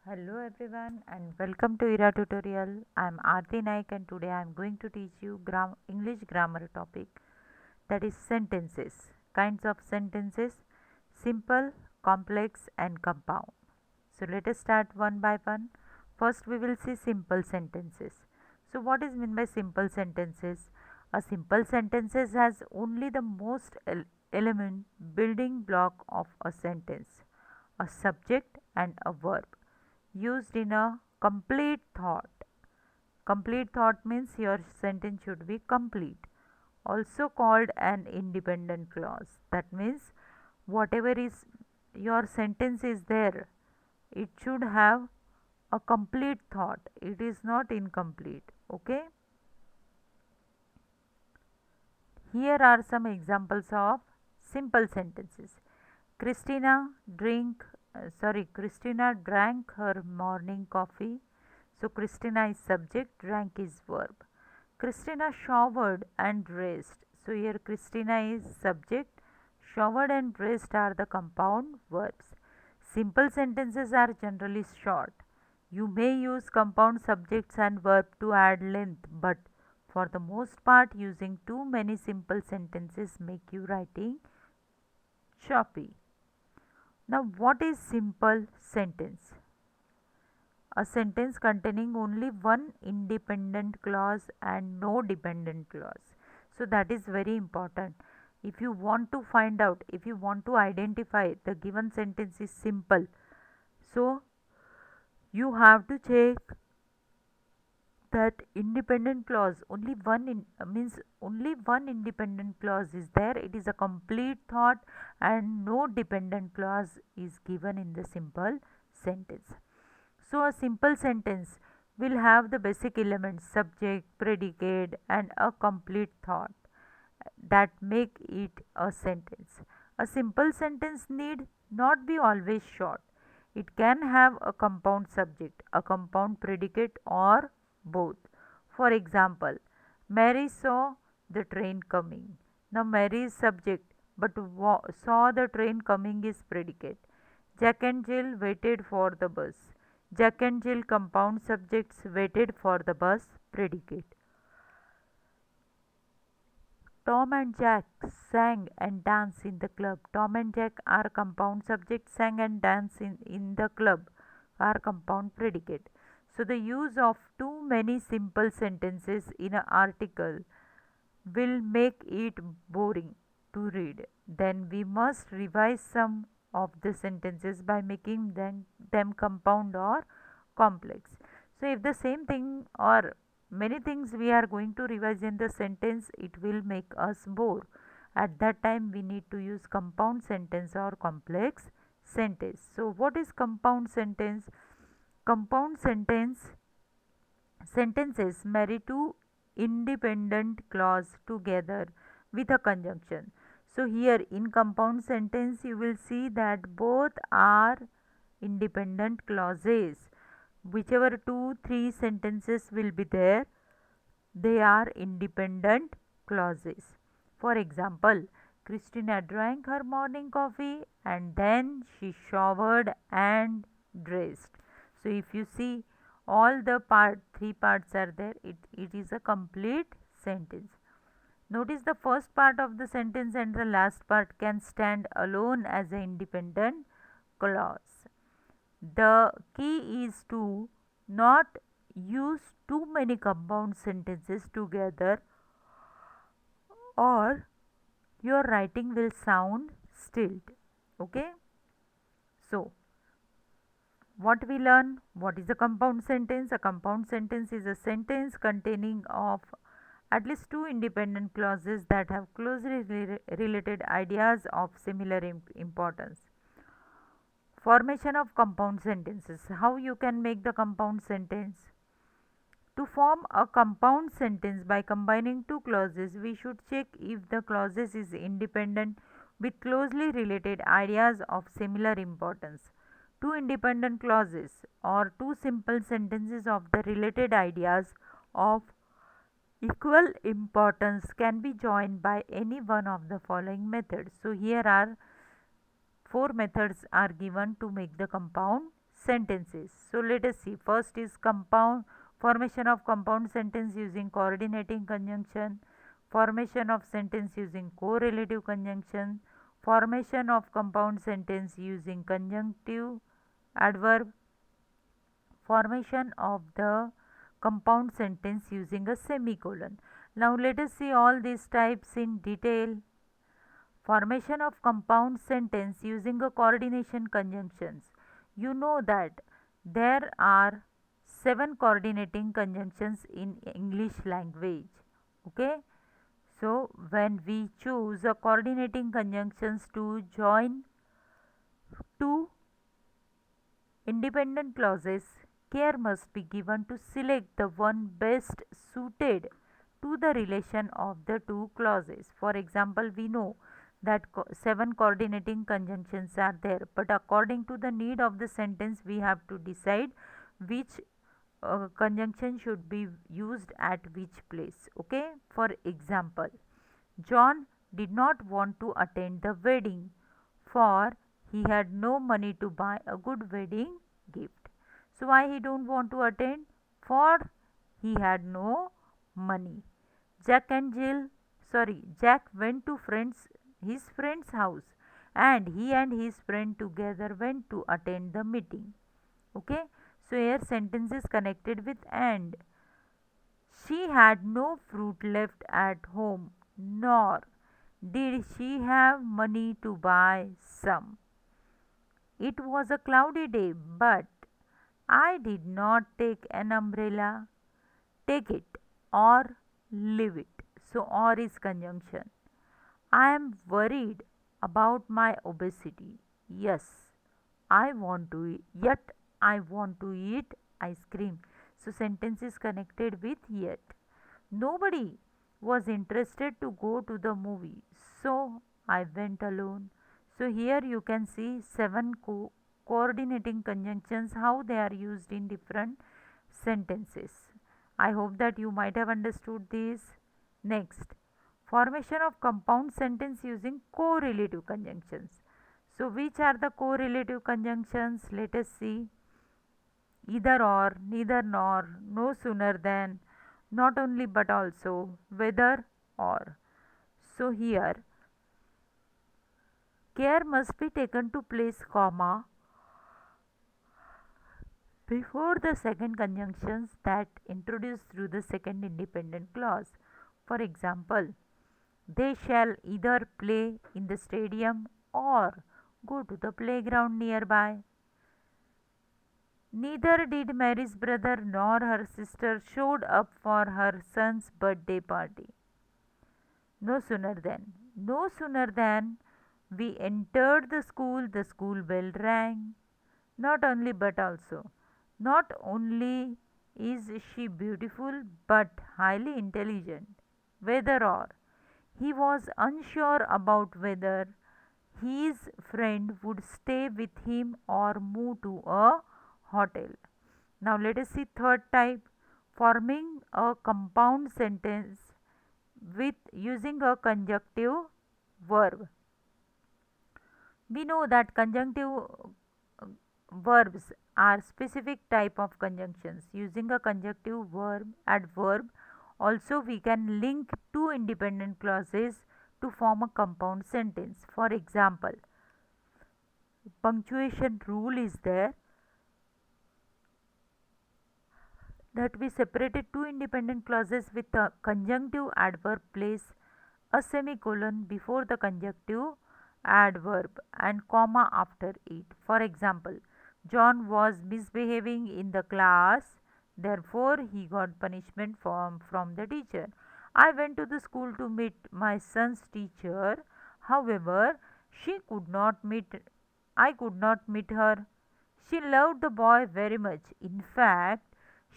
Hello everyone and welcome to IRA tutorial. I am Aarti Naik and today I am going to teach you English grammar topic, that is sentences. Kinds of sentences: simple, complex and compound. So let us start one by one. First we will see simple sentences. So what is meant by simple sentences? A simple sentences has only the most element building block of a sentence, a subject and a verb, used in a complete thought. Complete thought means your sentence should be complete. Also called an independent clause. That means whatever is your sentence is there, it should have a complete thought. It is not incomplete. Okay. Here are some examples of simple sentences. Christina drank her morning coffee. So Christina is subject, drank is verb. Christina showered and dressed. So here Christina is subject, showered and dressed are the compound verbs. Simple sentences are generally short. You may use compound subjects and verb to add length, but for the most part using too many simple sentences make you writing choppy. Now what is simple sentence? A sentence containing only one independent clause and no dependent clause. So that is very important. If you want to find out, if you want to identify the given sentence is simple, so you have to check that independent clause only means only one independent clause is there. It is a complete thought and no dependent clause is given in the simple sentence. So a simple sentence will have the basic elements subject, predicate and a complete thought that make it a sentence. A simple sentence need not be always short. It can have a compound subject, a compound predicate or both. For example, Mary saw the train coming. Now Mary is subject but saw the train coming is predicate. Jack and Jill waited for the bus. Jack and Jill compound subjects, waited for the bus predicate. Tom and Jack sang and danced in the club. Tom and Jack are compound subject, sang and danced in the club are compound predicate. So the use of too many simple sentences in an article will make it boring to read. Then we must revise some of the sentences by making them compound or complex. So if the same thing or many things we are going to revise in the sentence, it will make us bore. At that time we need to use compound sentence or complex sentence. So what is compound sentence? Compound sentences marry two independent clause together with a conjunction. So here in compound sentence you will see that both are independent clauses. Whichever two, three sentences will be there, they are independent clauses. For example, Christina drank her morning coffee and then she showered and dressed. So if you see all the three parts are there, it is a complete sentence. Notice the first part of the sentence and the last part can stand alone as an independent clause. The key is to not use too many compound sentences together or your writing will sound stilt. Okay. So what we learn, what is a compound sentence? A compound sentence is a sentence containing of at least two independent clauses that have closely related ideas of similar importance. Formation of compound sentences. How you can make the compound sentence? To form a compound sentence by combining two clauses, we should check if the clauses is independent with closely related ideas of similar importance. Two independent clauses or two simple sentences of the related ideas of equal importance can be joined by any one of the following methods. So here are four methods are given to make the compound sentences. So let us see. First is compound formation of compound sentence using coordinating conjunction, formation of sentence using correlative conjunction, formation of compound sentence using conjunctive adverb, formation of the compound sentence using a semicolon. Now let us see all these types in detail. Formation of compound sentence using a coordination conjunctions. You know that there are 7 coordinating conjunctions in English language. Okay. So when we choose a coordinating conjunctions to join two independent clauses, care must be given to select the one best suited to the relation of the two clauses. For example, we know that 7 coordinating conjunctions are there, but according to the need of the sentence, we have to decide which conjunction should be used at which place. Okay, for example, John did not want to attend the wedding, for he had no money to buy a good wedding gift. So why he don't want to attend? For he had no money. Jack went to his friend's house, and his friend together went to attend the meeting. Okay, so here sentence is connected with and. She had no fruit left at home, nor did she have money to buy some. It was a cloudy day, but I did not take an umbrella. Take it or leave it. So, or is conjunction. I am worried about my obesity. Yes, yet I want to eat ice cream. So, sentence is connected with yet. Nobody was interested to go to the movie, so I went alone. So, here you can see 7 coordinating conjunctions, how they are used in different sentences. I hope that you might have understood this. Next, formation of compound sentence using correlative conjunctions. So, which are the correlative conjunctions? Let us see. Either or, neither nor, no sooner than, not only but also, whether or. So, here care must be taken to place comma before the second conjunctions that introduced through the second independent clause. For example, they shall either play in the stadium or go to the playground nearby. Neither did Mary's brother nor her sister showed up for her son's birthday party. No sooner than we entered the school bell rang. Not only but also. Not only is she beautiful but highly intelligent. Whether or. He was unsure about whether his friend would stay with him or move to a hotel. Now let us see third type, forming a compound sentence with using a conjunctive verb. We know that conjunctive verbs are specific type of conjunctions. Using a conjunctive adverb, also we can link two independent clauses to form a compound sentence. For example, punctuation rule is there that we separated two independent clauses with a conjunctive adverb, place a semicolon before the conjunctive adverb and comma after it. For example, John was misbehaving in the class, therefore he got punishment from the teacher. I went to the school to meet my son's teacher. However, she could not meet I could not meet her. She loved the boy very much. In fact,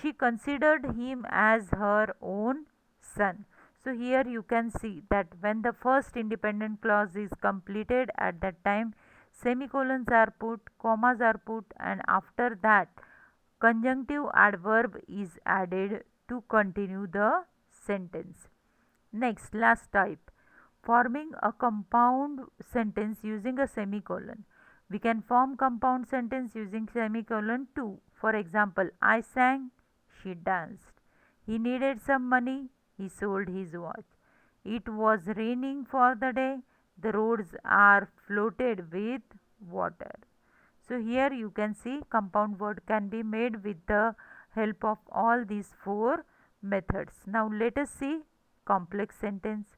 she considered him as her own son. So here you can see that when the first independent clause is completed, at that time semicolons are put, commas are put, and after that conjunctive adverb is added to continue the sentence. Next, last type, forming a compound sentence using a semicolon. We can form compound sentence using semicolon too. For example, I sang, she danced. He needed some money, he sold his watch. It was raining for the day, the roads are floated with water. So here you can see compound word can be made with the help of all these four methods. Now let us see complex sentence.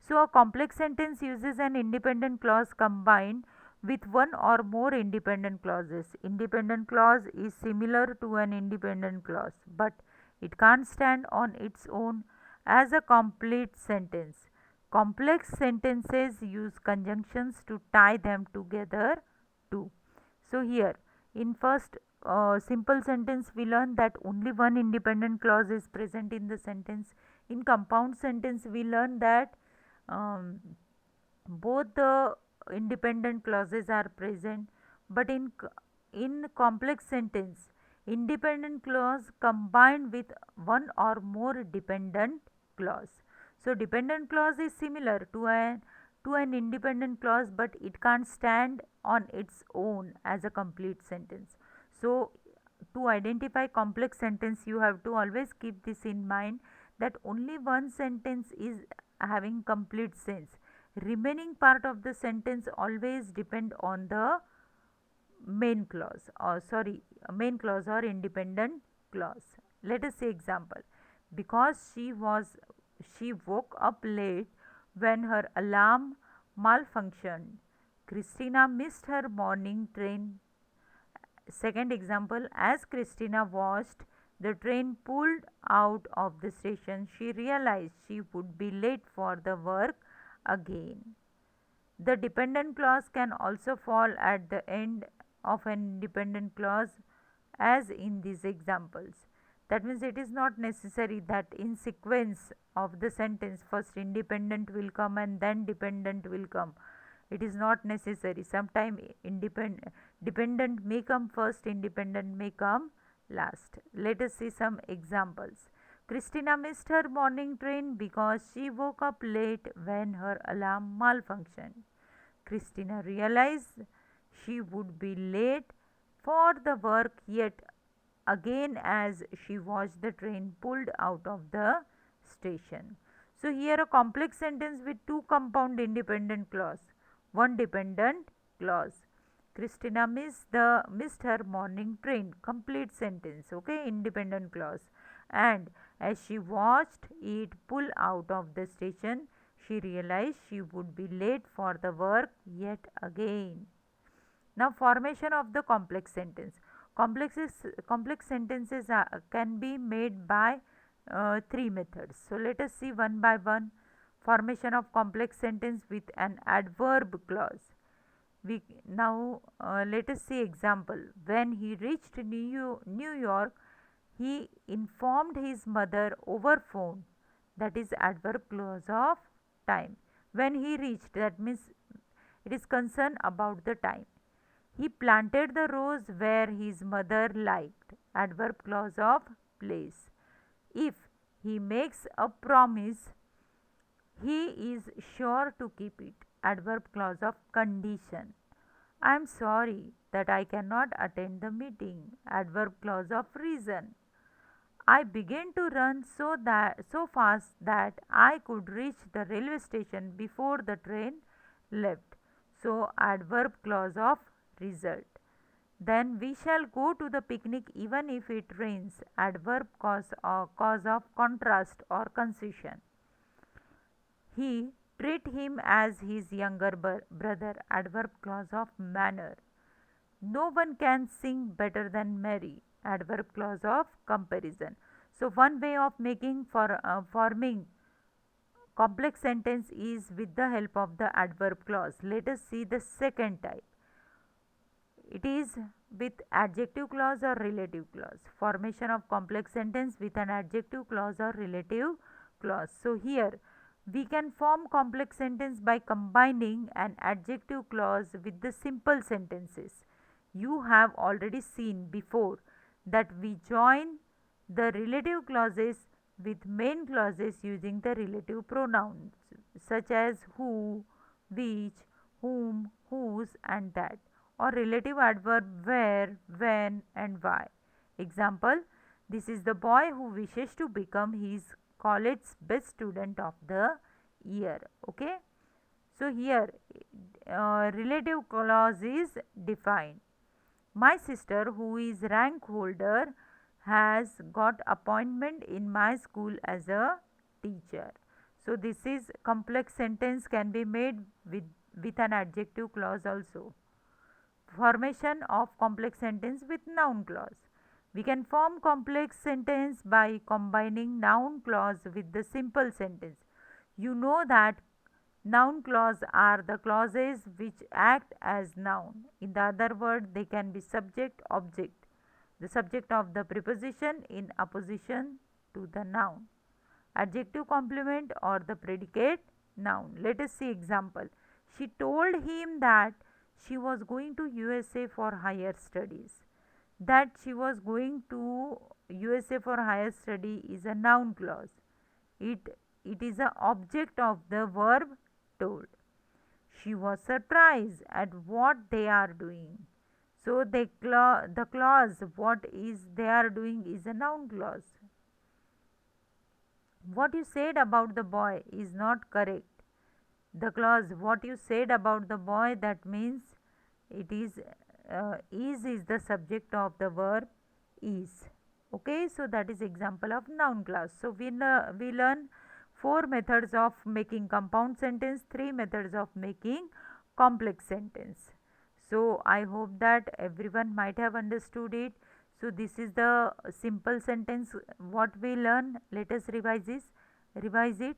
So a complex sentence uses an independent clause combined with one or more independent clauses. Independent clause is similar to an independent clause, but it can't stand on its own as a complete sentence. Complex sentences use conjunctions to tie them together too. So here in first simple sentence we learn that only one independent clause is present in the sentence. In compound sentence we learn that um, both the independent clauses are present, but in complex sentence independent clause combined with one or more dependent clause. So dependent clause is similar to an independent clause, but it can't stand on its own as a complete sentence. So to identify complex sentence you have to always keep this in mind, that only one sentence is having complete sense, remaining part of the sentence always depend on the main clause or independent clause. Let us say example. Because she woke up late when her alarm malfunctioned, Christina missed her morning train. Second example, as Christina watched the train pulled out of the station, she realized she would be late for the work again. The dependent clause can also fall at the end of an independent clause as in these examples. That means it is not necessary that in sequence of the sentence first independent will come and then dependent will come. It is not necessary. Sometimes dependent may come first, independent may come last. Let us see some examples. Christina missed her morning train because she woke up late when her alarm malfunctioned. Christina realized she would be late for the work yet again as she watched the train pulled out of the station. So here a complex sentence with two compound independent clause, one dependent clause. Christina missed her morning train. Complete sentence. Okay, independent clause. And as she watched it pull out of the station, she realized she would be late for the work yet again. Now formation of the complex sentence. Complex sentences can be made by three methods. So let us see one by one. Formation of complex sentence with an adverb clause. We now let us see example. When he reached New York, he informed his mother over phone. That is adverb clause of time. When he reached, that means it is concerned about the time. He planted the rose where his mother liked. Adverb clause of place. If he makes a promise, he is sure to keep it. Adverb clause of condition. I am sorry that I cannot attend the meeting. Adverb clause of reason. I began to run so fast that I could reach the railway station before the train left. So adverb clause of result. Then we shall go to the picnic even if it rains. Adverb cause of contrast or concession. He treat him as his younger brother. Adverb clause of manner. No one can sing better than Mary. Adverb clause of comparison. So one way of forming complex sentence is with the help of the adverb clause. Let us see the second type. It is with adjective clause or relative clause. Formation of complex sentence with an adjective clause or relative clause. So here we can form complex sentence by combining an adjective clause with the simple sentences. You have already seen before that we join the relative clauses with main clauses using the relative pronouns such as who, which, whom, whose and that. or relative adverb where, when, and why. Example, this is the boy who wishes to become his college's best student of the year. Okay, so here relative clause is defined. My sister, who is rank holder, has got appointment in my school as a teacher. So this is complex sentence can be made with an adjective clause also. Formation of complex sentence with noun clause. We can form complex sentence by combining noun clause with the simple sentence. You know that noun clause are the clauses which act as noun. In the other word, they can be subject, object. The subject of the preposition in opposition to the noun. Adjective complement or the predicate noun. Let us see example. She told him that she was going to USA for higher studies. That she was going to USA for higher study is a noun clause. It is a object of the verb told. She was surprised at what they are doing. So the clause what is they are doing is a noun clause. What you said about the boy is not correct. The clause what you said about the boy, that means it is the subject of the verb is. Okay, so that is example of noun clause. So we learn four methods of making compound sentence, three methods of making complex sentence. So I hope that everyone might have understood it. So this is the simple sentence what we learn. Let us revise it.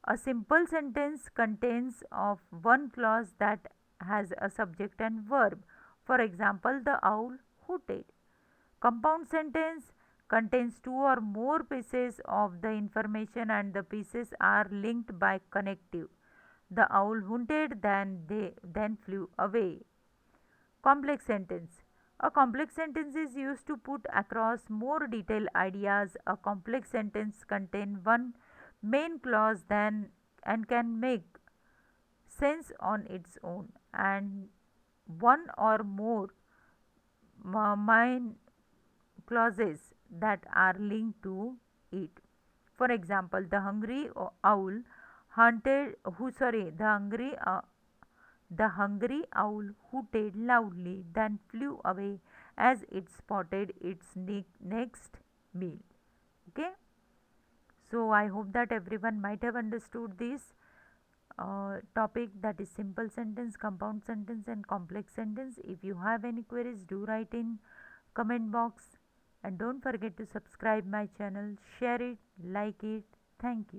A simple sentence contains of one clause that has a subject and verb. For example, the owl hooted. Compound sentence contains two or more pieces of the information and the pieces are linked by connective. The owl hooted, then flew away. Complex sentence. A complex sentence is used to put across more detailed ideas. A complex sentence contains one main clause and can make sense on its own, and one or more main clauses that are linked to it. For example, the hungry owl hunted who sorry the hungry owl hooted loudly, then flew away as it spotted its next meal. Okay, so I hope that everyone might have understood this topic, that is simple sentence, compound sentence, and complex sentence. If you have any queries, do write in comment box, and don't forget to subscribe my channel, share it, like it. Thank you.